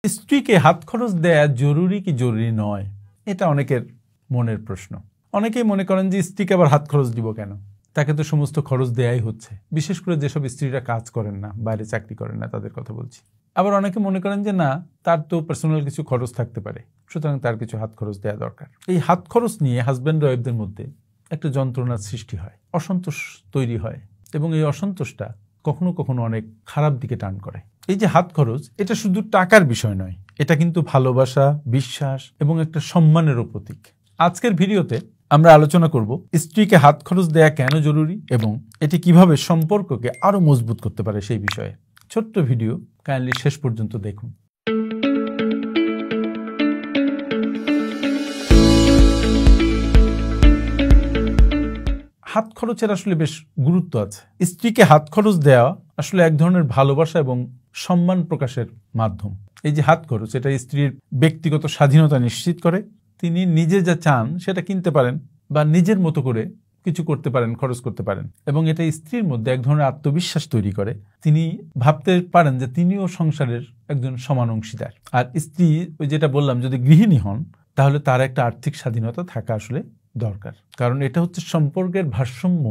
স্ত্রীকে হাত খরচ দেয়া জরুরি কি জরুরি নয়, এটা অনেকের মনের প্রশ্ন। অনেকেই মনে করেন যে স্ত্রীকে আবার হাত খরচ দিব কেন, তাকে তো সমস্ত খরচ দেয়াই হচ্ছে। বিশেষ করে যেসব স্ত্রীরা কাজ করেন না, বাইরে চাকরি করেন না, তাদের কথা বলছি। আবার অনেকে মনে করেন যে না, তার তো পার্সোনাল কিছু খরচ থাকতে পারে, সুতরাং তার কিছু হাত খরচ দেওয়া দরকার। এই হাত খরচ নিয়ে হাজব্যান্ড ওয়াইফদের মধ্যে একটা যন্ত্রণার সৃষ্টি হয়, অসন্তোষ তৈরি হয়, এবং এই অসন্তোষটা কখনো কখনো অনেক খারাপ দিকে টার্ন করে। এই যে হাত খরচ, এটা শুধু টাকার বিষয় নয়, এটা কিন্তু ভালোবাসা, বিশ্বাস এবং একটা সম্মানেরও প্রতীক। আজকের ভিডিওতে আমরা আলোচনা করব স্ত্রীকে হাত খরচ দেয়া কেন জরুরি এবং এটি কিভাবে সম্পর্ককে আরো মজবুত করতে পারে সেই বিষয়ে। ছোট্ট ভিডিও, কাইন্ডলি শেষ পর্যন্ত দেখুন। হাত খরচের আসলে বেশ গুরুত্ব আছে। স্ত্রীকে হাত খরচ দেওয়া আসলে এক ধরনের ভালোবাসা এবং সম্মান প্রকাশের মাধ্যম। এই যে হাত খরচ, এটা স্ত্রীর ব্যক্তিগত স্বাধীনতা নিশ্চিত করে। তিনি নিজে যা চান সেটা কিনতে পারেন বা নিজের মতো করে কিছু করতে পারেন, খরচ করতে পারেন, এবং এটা স্ত্রীর মধ্যে এক ধরনের আত্মবিশ্বাস তৈরি করে। তিনি ভাবতে পারেন যে তিনিও সংসারের একজন সমান অংশীদার। আর স্ত্রী, ওই যেটা বললাম, যদি গৃহিণী হন তাহলে তার একটা আর্থিক স্বাধীনতা থাকা আসলে দরকার, কারণ এটা হচ্ছে সম্পর্কের ভারসাম্য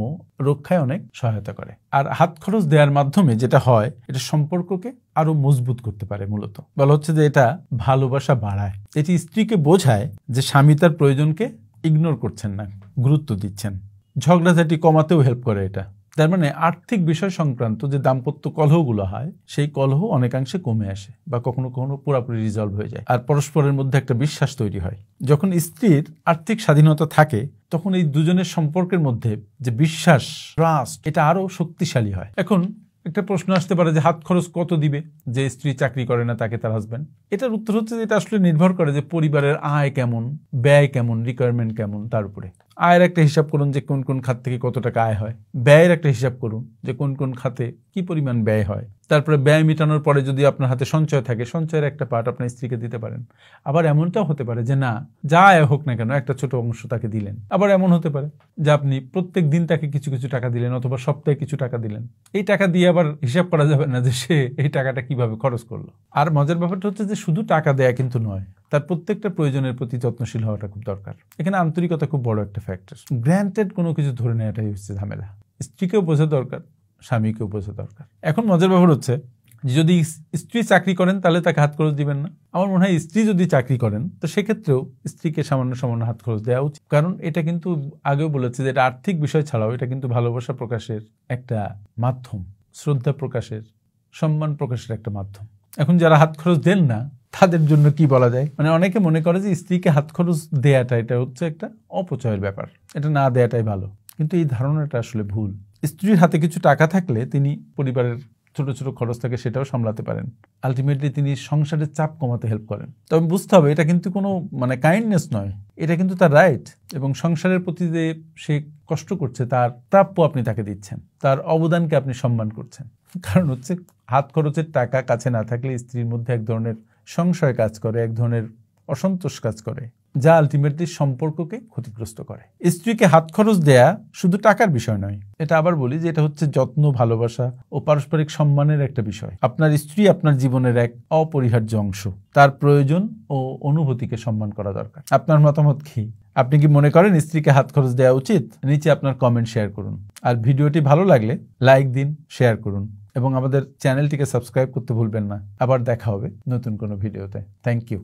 রক্ষায় অনেক সহায়তা করে। আর হাত খরচ দেওয়ার মাধ্যমে যেটা হয়, এটা সম্পর্ককে আরো মজবুত করতে পারে। মূলত বলা হচ্ছে যে এটা ভালোবাসা বাড়ায়। এটি স্ত্রীকে বোঝায় যে স্বামী তার প্রয়োজনকে ইগনোর করছেন না, গুরুত্ব দিচ্ছেন। ঝগড়াঝাটি কমাতেও হেল্প করে এটা। তার মানে আর্থিক বিষয় সংক্রান্ত যে দাম্পত্য কলহগুলো হয়, সেই কলহ অনেকাংশে কমে আসে বা কখনো কখনো পুরোপুরি রিজলভ হয়ে যায়। আর পরস্পরের মধ্যে একটা বিশ্বাস তৈরি হয়। যখন স্ত্রীর আর্থিক স্বাধীনতা থাকে, তখন এই দুজনের সম্পর্কের মধ্যে যে বিশ্বাস, ট্রাস্ট, এটা আরো শক্তিশালী হয়। এখন একটা প্রশ্ন আসতে পারে যে হাত খরচ কত দিবে, যে স্ত্রী চাকরি করে না তাকে তার হাজবেন্ড? এটার উত্তর হচ্ছে যে এটা আসলে নির্ভর করে যে পরিবারের আয় কেমন, ব্যয় কেমন, রিকোয়ারমেন্ট কেমন, তার উপরে। আয়ের একটা হিসাব করুন যে কোন কোন খাত থেকে কত টাকা আয় হয়। ব্যয়ের একটা হিসাব করুন যে কোন কোন খাতে কি পরিমাণ ব্যয় হয়। তারপরে ব্যয় মেটানোর পরে যদি আপনার হাতে সঞ্চয় থাকে, সঞ্চয়ের একটা পার্ট আপনার স্ত্রীকে দিতে পারেন। আবার এমনটাও হতে পারে যে না, যা আয় হোক না কেন একটা ছোট অংশ তাকে দিলেন। আবার এমন হতে পারে যে আপনি প্রত্যেক দিন তাকে কিছু কিছু টাকা দিলেন, অথবা সপ্তাহে কিছু টাকা দিলেন। এই টাকা দিয়ে আবার হিসাব করা যাবে না যে সে এই টাকাটা কিভাবে খরচ করলো। আর মজার ব্যাপারটা হচ্ছে যে শুধু টাকা দেয়া কিন্তু নয়, তার প্রত্যেকটা প্রয়োজনের প্রতি যত্নশীল হওয়াটা খুব দরকার। এখানে আন্তরিকতা খুব বড় একটা ফ্যাক্টর। গ্র্যান্টেড কোনো কিছু ধরে নেওয়াটাই হচ্ছে ঝামেলা। স্ত্রীকেও বোঝা দরকার, স্বামীকেও বোঝা দরকার। এখন মজার ব্যাপার হচ্ছে, যদি স্ত্রী চাকরি করেন তাহলে তাকে হাত খরচ দিবেন না। আমার মনে হয় স্ত্রী যদি চাকরি করেন তো সেক্ষেত্রেও স্ত্রীকে সামান্য সামান্য হাত খরচ দেওয়া উচিত। কারণ এটা কিন্তু আগেও বলেছে যে এটা আর্থিক বিষয় ছাড়াও এটা কিন্তু ভালোবাসা প্রকাশের একটা মাধ্যম, শ্রদ্ধা প্রকাশের, সম্মান প্রকাশের একটা মাধ্যম। এখন যারা হাত খরচ দেন না, তাদের জন্য কি বলা যায়? মানে অনেকে মনে করে যে স্ত্রীকে হাত খরচ দেয়াটা এটা হচ্ছে একটা অপচয়ের ব্যাপার, এটা না দেয়াটাই ভালো। কিন্তু এই ধারণাটা আসলে ভুল। স্ত্রীর হাতে কিছু টাকা থাকলে তিনি পরিবারের ছোট ছোট খরচ থাকে সেটাও সামলাতে পারেন। আলটিমেটলি তিনি সংসারের চাপ কমাতে হেল্প করেন। তবে বুঝতে হবে এটা কিন্তু কোনো কাইন্ডনেস নয়, এটা কিন্তু তার রাইট। এবং সংসারের প্রতি যে সে কষ্ট করছে তার প্রাপ্য আপনি তাকে দিচ্ছেন, তার অবদানকে আপনি সম্মান করছেন। কারণ হচ্ছে হাত খরচের টাকা কাছে না থাকলে স্ত্রীর মধ্যে এক ধরনের সংশয় কাজ করে, এক ধরনের অসন্তোষ কাজ করে, যা আলটিমেটলি সম্পর্ককে ক্ষতিগ্রস্ত করে। স্ত্রীকে হাত খরচ দেয়া শুধু টাকার বিষয় নয়, এটা আবার বলি যে এটা হচ্ছে যত্ন, ভালোবাসা ও পারস্পরিক সম্মানের একটা বিষয়। আপনার স্ত্রী আপনার জীবনের এক অপরিহার্য অংশ। তার প্রয়োজন ও অনুভূতিকে সম্মান করা দরকার। আপনার মতামত কি? আপনি কি মনে করেন স্ত্রীকে হাত খরচ দেওয়া উচিত? নিচে আপনার কমেন্ট শেয়ার করুন। আর ভিডিওটি ভালো লাগলে লাইক দিন, শেয়ার করুন এবং আমাদের চ্যানেলটিকে সাবস্ক্রাইব করতে ভুলবেন না। আবার দেখা হবে নতুন কোনো ভিডিওতে। Thank you.